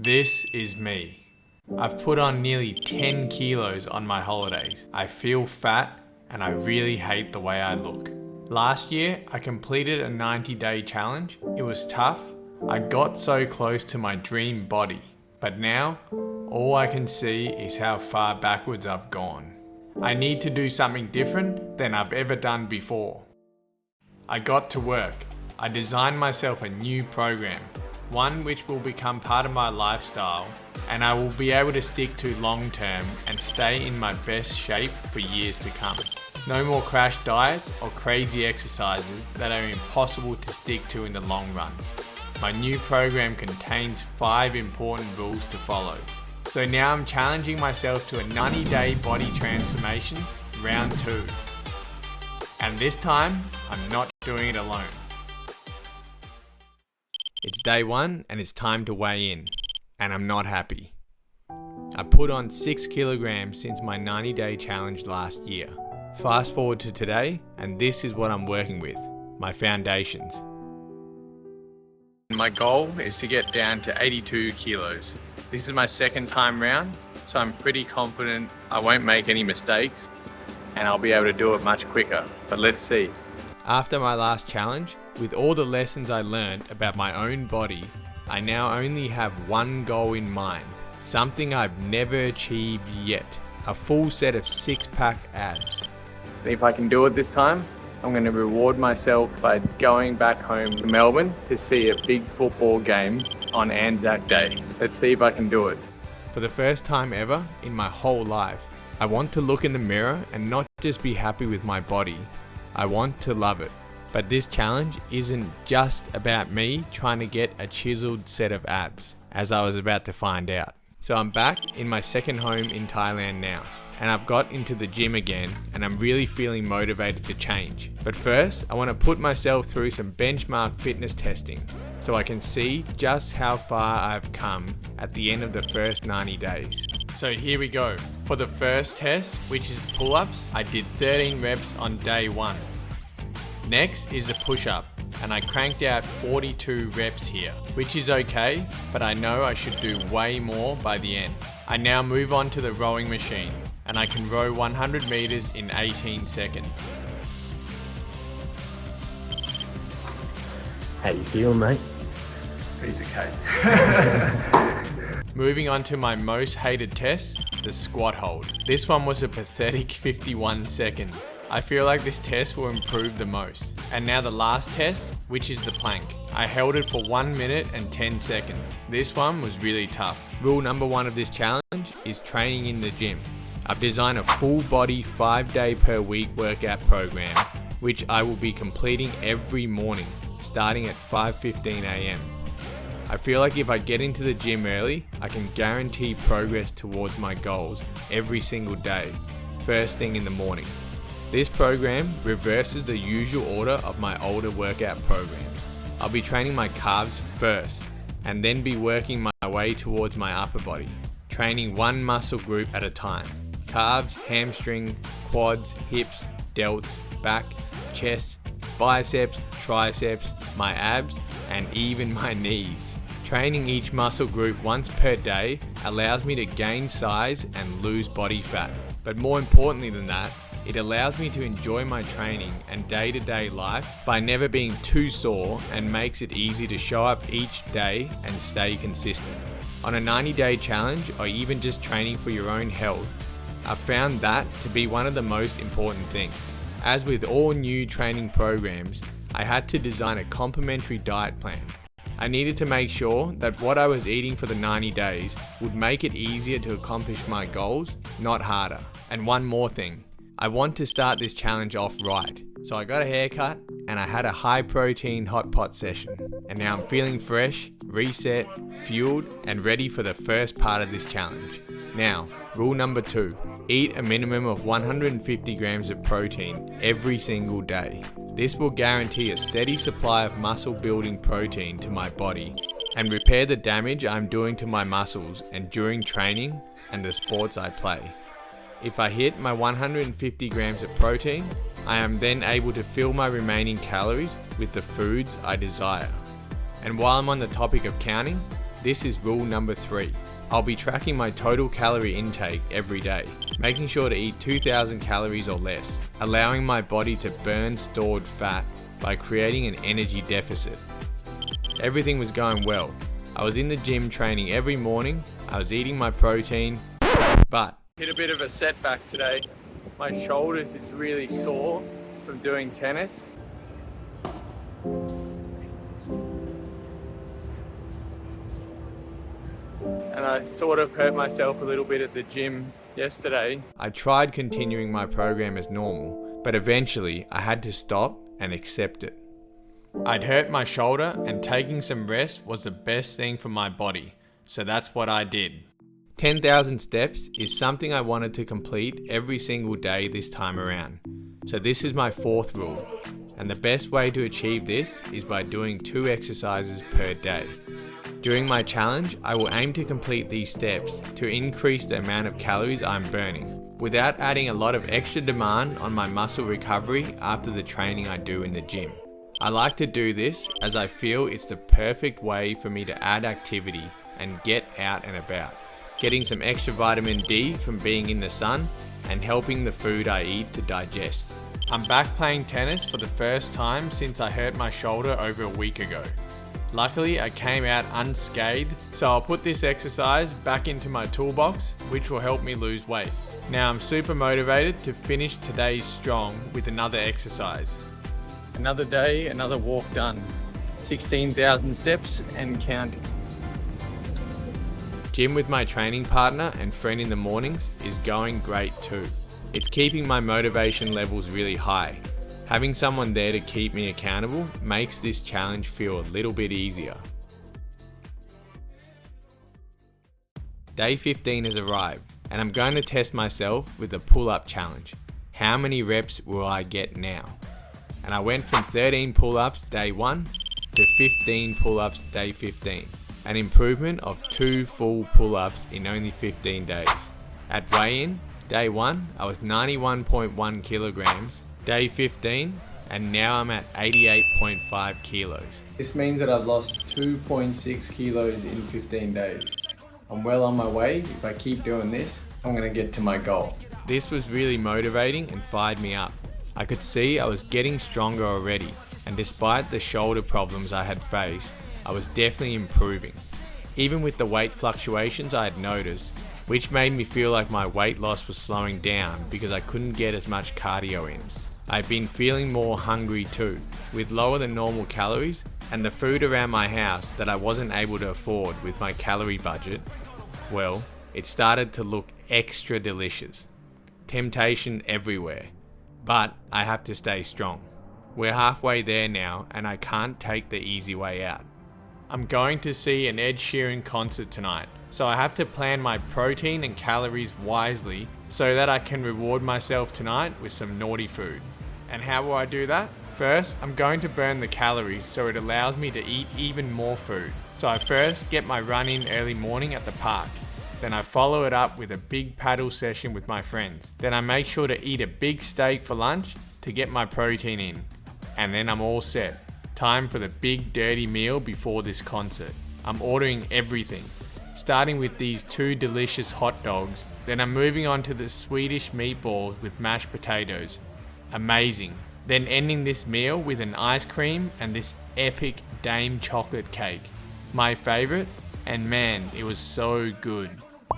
This is me. I've put on nearly 10 kilos on my holidays. I feel fat and I really hate the way I look. Last year, I completed a 90-day challenge. It was tough. I got so close to my dream body. But now, all I can see is how far backwards I've gone. I need to do something different than I've ever done before. I got to work. I designed myself a new program, one which will become part of my lifestyle and I will be able to stick to long term and stay in my best shape for years to come. No more crash diets or crazy exercises that are impossible to stick to in the long run. My new program contains 5 important rules to follow. So now I'm challenging myself to a 90-day body transformation, round 2. And this time, I'm not doing it alone. It's day 1 and it's time to weigh in, and I'm not happy. I put on 6 kilograms since my 90-day challenge last year. Fast forward to today, and this is what I'm working with, my foundations. My goal is to get down to 82 kilos. This is my second time round, so I'm pretty confident I won't make any mistakes and I'll be able to do it much quicker, but let's see. After my last challenge, with all the lessons I learned about my own body, I now only have one goal in mind, something I've never achieved yet, a full set of 6-pack abs. If I can do it this time, I'm going to reward myself by going back home to Melbourne to see a big football game on Anzac Day. Let's see if I can do it. For the first time ever in my whole life, I want to look in the mirror and not just be happy with my body, I want to love it. But this challenge isn't just about me trying to get a chiseled set of abs, as I was about to find out. So I'm back in my second home in Thailand now, and I've got into the gym again and I'm really feeling motivated to change. But first, I want to put myself through some benchmark fitness testing so I can see just how far I've come at the end of the first 90 days. So here we go. For the first test, which is pull-ups, I did 13 reps on day 1. Next is the push-up, and I cranked out 42 reps here, which is okay, but I know I should do way more by the end. I now move on to the rowing machine, and I can row 100 meters in 18 seconds. How you feeling, mate? Piece of cake. Moving on to my most hated test, the squat hold. This one was a pathetic 51 seconds. I feel like this test will improve the most. And now the last test, which is the plank. I held it for 1 minute and 10 seconds. This one was really tough. Rule number 1 of this challenge is training in the gym. I've designed a full body 5-day per week workout program, which I will be completing every morning, starting at 5:15 a.m. I feel like if I get into the gym early, I can guarantee progress towards my goals every single day, first thing in the morning. This program reverses the usual order of my older workout programs. I'll be training my calves first, and then be working my way towards my upper body, training one muscle group at a time. Calves, hamstring, quads, hips, delts, back, chest, biceps, triceps, my abs, and even my knees. Training each muscle group once per day allows me to gain size and lose body fat. But more importantly than that, it allows me to enjoy my training and day-to-day life by never being too sore, and makes it easy to show up each day and stay consistent. On a 90-day challenge, or even just training for your own health, I've found that to be one of the most important things. As with all new training programs, I had to design a complementary diet plan. I needed to make sure that what I was eating for the 90 days would make it easier to accomplish my goals, not harder. And one more thing, I want to start this challenge off right. So I got a haircut and I had a high protein hot pot session. And now I'm feeling fresh, reset, fueled, and ready for the first part of this challenge. Now, rule number 2, eat a minimum of 150 grams of protein every single day. This will guarantee a steady supply of muscle building protein to my body and repair the damage I'm doing to my muscles and during training and the sports I play. If I hit my 150 grams of protein, I am then able to fill my remaining calories with the foods I desire. And while I'm on the topic of counting, This is rule number 3. I'll be tracking my total calorie intake every day, making sure to eat 2,000 calories or less, allowing my body to burn stored fat by creating an energy deficit. Everything was going well. I was in the gym training every morning, I was eating my protein, but hit a bit of a setback today. My shoulders is really sore from doing tennis. And I sort of hurt myself a little bit at the gym yesterday. I tried continuing my program as normal, but eventually I had to stop and accept it. I'd hurt my shoulder and taking some rest was the best thing for my body, so that's what I did. 10,000 steps is something I wanted to complete every single day this time around. So this is my 4th rule, and the best way to achieve this is by doing 2 exercises per day. During my challenge, I will aim to complete these steps to increase the amount of calories I'm burning, without adding a lot of extra demand on my muscle recovery after the training I do in the gym. I like to do this as I feel it's the perfect way for me to add activity and get out and about, getting some extra vitamin D from being in the sun and helping the food I eat to digest. I'm back playing tennis for the first time since I hurt my shoulder over a week ago. Luckily, I came out unscathed, so I'll put this exercise back into my toolbox, which will help me lose weight. Now I'm super motivated to finish today strong with another exercise. Another day, another walk done. 16,000 steps and counting. Gym with my training partner and friend in the mornings is going great too. It's keeping my motivation levels really high. Having someone there to keep me accountable makes this challenge feel a little bit easier. Day 15 has arrived and I'm going to test myself with a pull-up challenge. How many reps will I get now? And I went from 13 pull-ups day 1 to 15 pull-ups day 15. An improvement of 2 full pull-ups in only 15 days. At weigh-in, day 1 I was 91.1 kilograms. Day 15, and now I'm at 88.5 kilos. This means that I've lost 2.6 kilos in 15 days. I'm well on my way. If I keep doing this, I'm gonna get to my goal. This was really motivating and fired me up. I could see I was getting stronger already, and despite the shoulder problems I had faced, I was definitely improving. Even with the weight fluctuations I had noticed, which made me feel like my weight loss was slowing down because I couldn't get as much cardio in. I'd been feeling more hungry too, with lower than normal calories, and the food around my house that I wasn't able to afford with my calorie budget, well, it started to look extra delicious. Temptation everywhere, but I have to stay strong. We're halfway there now and I can't take the easy way out. I'm going to see an Ed Sheeran concert tonight, so I have to plan my protein and calories wisely so that I can reward myself tonight with some naughty food. And how will I do that? First, I'm going to burn the calories so it allows me to eat even more food. So I first get my run in early morning at the park. Then I follow it up with a big paddle session with my friends. Then I make sure to eat a big steak for lunch to get my protein in. And then I'm all set. Time for the big dirty meal before this concert. I'm ordering everything, starting with these 2 delicious hot dogs. Then I'm moving on to the Swedish meatballs with mashed potatoes. Amazing. Then ending this meal with an ice cream and this epic Dame chocolate cake. My favorite, and man, it was so good.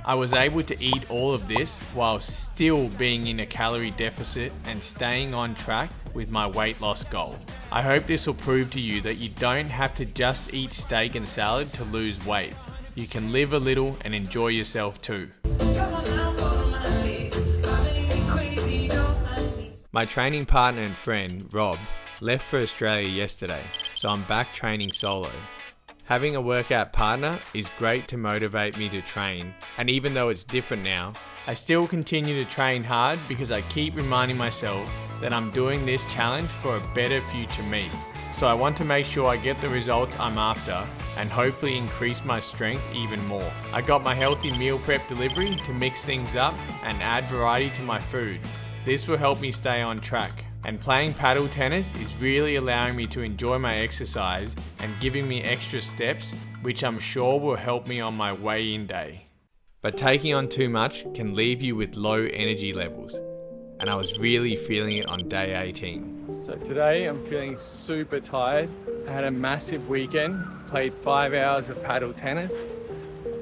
I was able to eat all of this while still being in a calorie deficit and staying on track with my weight loss goal. I hope this will prove to you that you don't have to just eat steak and salad to lose weight. You can live a little and enjoy yourself too. My training partner and friend, Rob, left for Australia yesterday, so I'm back training solo. Having a workout partner is great to motivate me to train, and even though it's different now, I still continue to train hard because I keep reminding myself that I'm doing this challenge for a better future me. So I want to make sure I get the results I'm after and hopefully increase my strength even more. I got my healthy meal prep delivery to mix things up and add variety to my food. This will help me stay on track. And playing paddle tennis is really allowing me to enjoy my exercise and giving me extra steps, which I'm sure will help me on my weigh-in day. But taking on too much can leave you with low energy levels, and I was really feeling it on day 18. So today I'm feeling super tired. I had a massive weekend, played 5 hours of paddle tennis,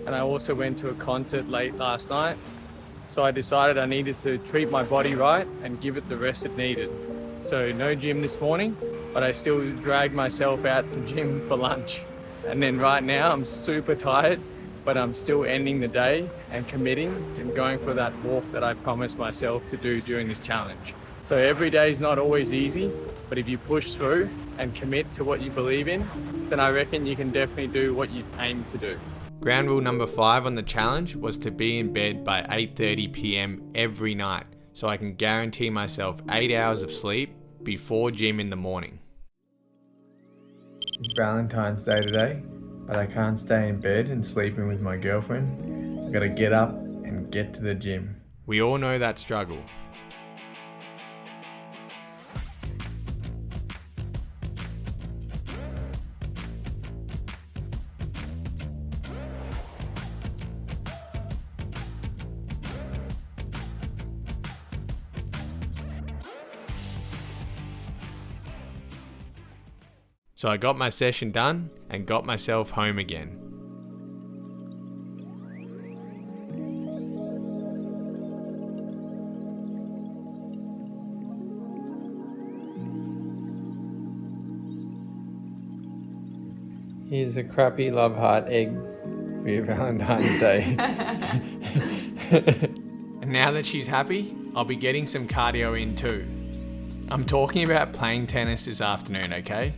and I also went to a concert late last night. So I decided I needed to treat my body right and give it the rest it needed. So no gym this morning, but I still dragged myself out to gym for lunch. And then right now I'm super tired, but I'm still ending the day and committing and going for that walk that I promised myself to do during this challenge. So every day is not always easy, but if you push through and commit to what you believe in, then I reckon you can definitely do what you aim to do. Ground rule number 5 on the challenge was to be in bed by 8:30 p.m. every night, so I can guarantee myself 8 hours of sleep before gym in the morning. It's Valentine's Day today, but I can't stay in bed and sleeping with my girlfriend. I've got to get up and get to the gym. We all know that struggle. So I got my session done and got myself home again. Here's a crappy love heart egg for your Valentine's Day. And now that she's happy, I'll be getting some cardio in too. I'm talking about playing tennis this afternoon, okay?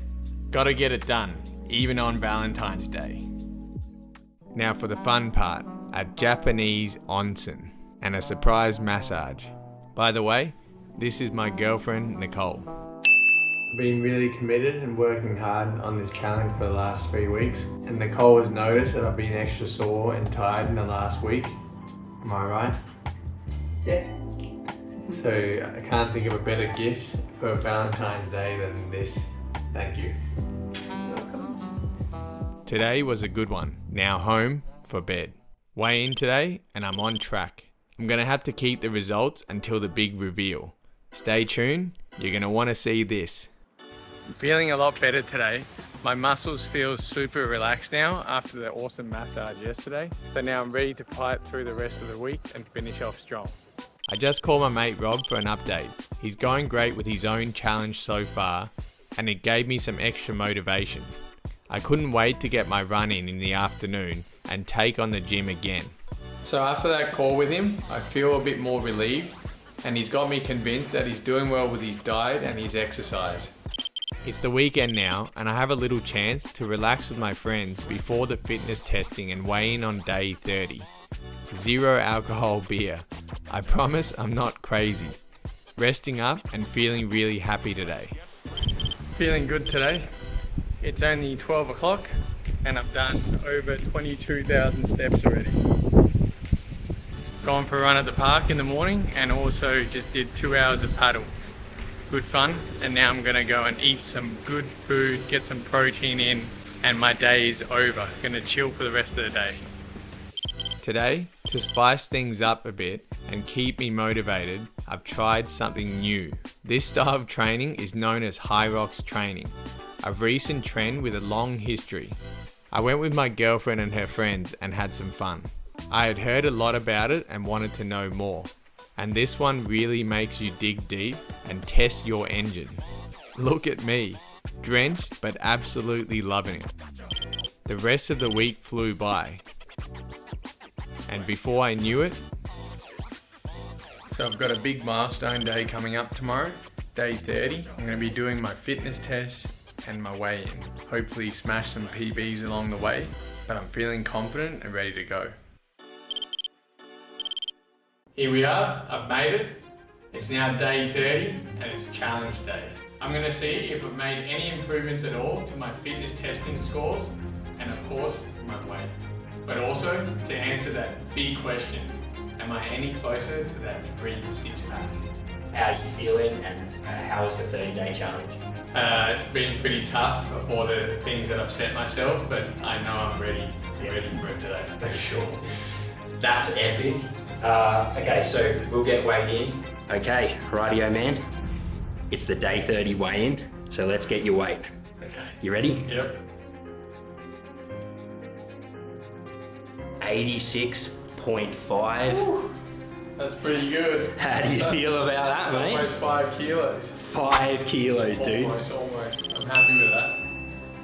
Gotta get it done, even on Valentine's Day. Now for the fun part, a Japanese onsen and a surprise massage. By the way, this is my girlfriend, Nicole. I've been really committed and working hard on this challenge for the last 3 weeks, and Nicole has noticed that I've been extra sore and tired in the last week. Am I right? Yes. So I can't think of a better gift for Valentine's Day than this. Thank you. You're welcome. Today was a good one. Now home for bed. Weigh in today and I'm on track. I'm gonna have to keep the results until the big reveal. Stay tuned, you're gonna wanna see this. I'm feeling a lot better today. My muscles feel super relaxed now after the awesome massage yesterday. So now I'm ready to fight through the rest of the week and finish off strong. I just called my mate Rob for an update. He's going great with his own challenge so far, and it gave me some extra motivation. I couldn't wait to get my run in the afternoon and take on the gym again. So after that call with him, I feel a bit more relieved, and he's got me convinced that he's doing well with his diet and his exercise. It's the weekend now, and I have a little chance to relax with my friends before the fitness testing and weigh in on day 30. 0 alcohol beer. I promise I'm not crazy. Resting up and feeling really happy today. Feeling good today. It's only 12 o'clock and I've done over 22,000 steps already. Gone for a run at the park in the morning and also just did 2 hours of paddle. Good fun, and now I'm gonna go and eat some good food, get some protein in, and my day is over. Gonna chill for the rest of the day. Today, to spice things up a bit and keep me motivated, I've tried something new. This style of training is known as high rocks training, a recent trend with a long history. I went with my girlfriend and her friends and had some fun. I had heard a lot about it and wanted to know more, and this one really makes you dig deep and test your engine. Look at me, drenched but absolutely loving it. The rest of the week flew by, and before I knew it, so I've got a big milestone day coming up tomorrow, day 30. I'm going to be doing my fitness tests and my weigh-in. Hopefully smash some PBs along the way, but I'm feeling confident and ready to go. Here we are, I've made it. It's now day 30 and it's challenge day. I'm going to see if I've made any improvements at all to my fitness testing scores and of course my weight. But also to answer that big question, am I any closer to that dream 6-pack? How are you feeling, and how was the 30-day challenge? It's been pretty tough of all the things that I've set myself, but I know I'm ready for it today. For sure. That's epic. Okay, so we'll get weighed in. Okay, rightio man. It's the day 30 weigh-in, so let's get your weight. Okay. You ready? Yep. 86.5. That's pretty good. How do you feel about that, mate? Almost 5 kilos. 5 kilos, dude. Almost. I'm happy with that.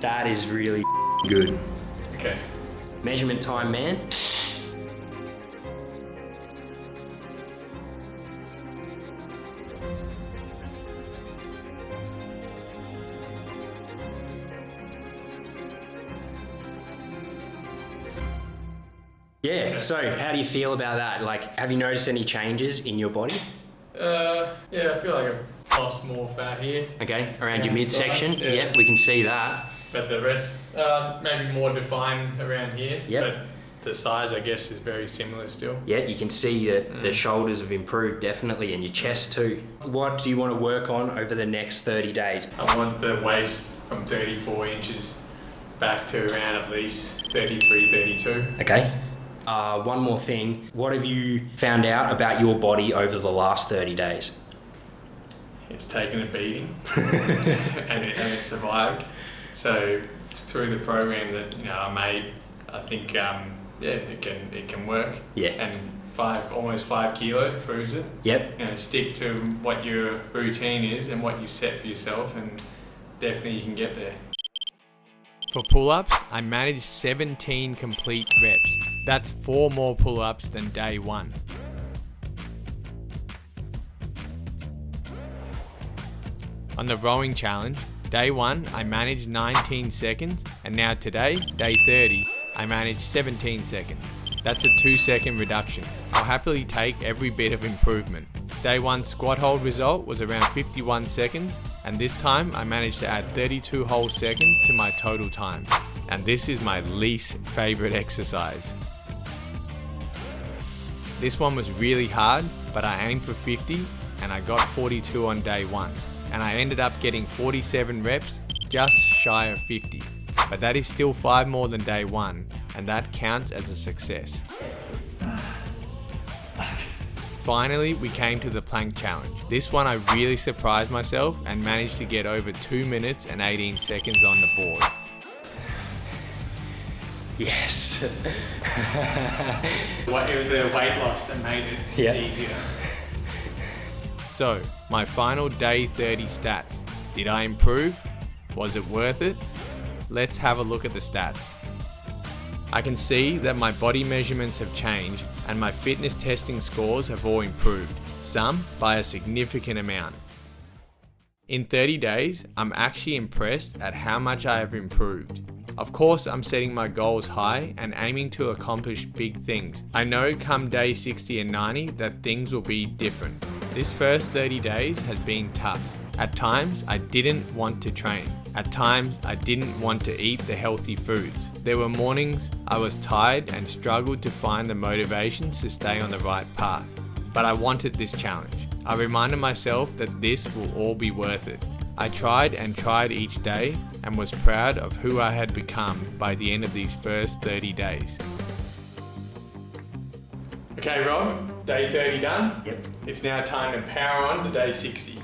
That is really good. Okay. Measurement time, man. Yeah, so how do you feel about that? Like, have you noticed any changes in your body? Yeah, I feel like I've lost more fat here. Okay, around your midsection? Yeah. Yep, we can see that. But the rest, maybe more defined around here. Yep. But the size, I guess, is very similar still. Yeah, you can see that the shoulders have improved definitely, and your chest too. What do you want to work on over the next 30 days? I want the waist from 34 inches back to around at least 33, 32. Okay. One more thing. What have you found out about your body over the last 30 days? It's taken a beating and it survived. So through the program that I made, I think it can work. Yeah. And almost 5 kilos proves it. Yep. Stick to what your routine is and what you set for yourself, and definitely you can get there. For pull-ups, I managed 17 complete reps. That's 4 more pull-ups than day 1. On the rowing challenge, day 1 I managed 19 seconds, and now today, day 30, I managed 17 seconds. That's a 2-second reduction. I'll happily take every bit of improvement. Day 1 squat hold result was around 51 seconds, and this time I managed to add 32 whole seconds to my total time. And this is my least favorite exercise. This one was really hard, but I aimed for 50 and I got 42 on day 1. And I ended up getting 47 reps, just shy of 50. But that is still 5 more than day 1, and that counts as a success. Finally, we came to the plank challenge. This one I really surprised myself and managed to get over 2 minutes and 18 seconds on the board. Yes. It was the weight loss that made it easier. So, my final day 30 stats. Did I improve? Was it worth it? Let's have a look at the stats. I can see that my body measurements have changed and my fitness testing scores have all improved, some by a significant amount. In 30 days, I'm actually impressed at how much I have improved. Of course, I'm setting my goals high and aiming to accomplish big things. I know come day 60 and 90 that things will be different. This first 30 days has been tough. At times, I didn't want to train. At times, I didn't want to eat the healthy foods. There were mornings I was tired and struggled to find the motivation to stay on the right path. But I wanted this challenge. I reminded myself that this will all be worth it. I tried and tried each day and was proud of who I had become by the end of these first 30 days. Okay, Rob, day 30 done. Yep. It's now time to power on to day 60.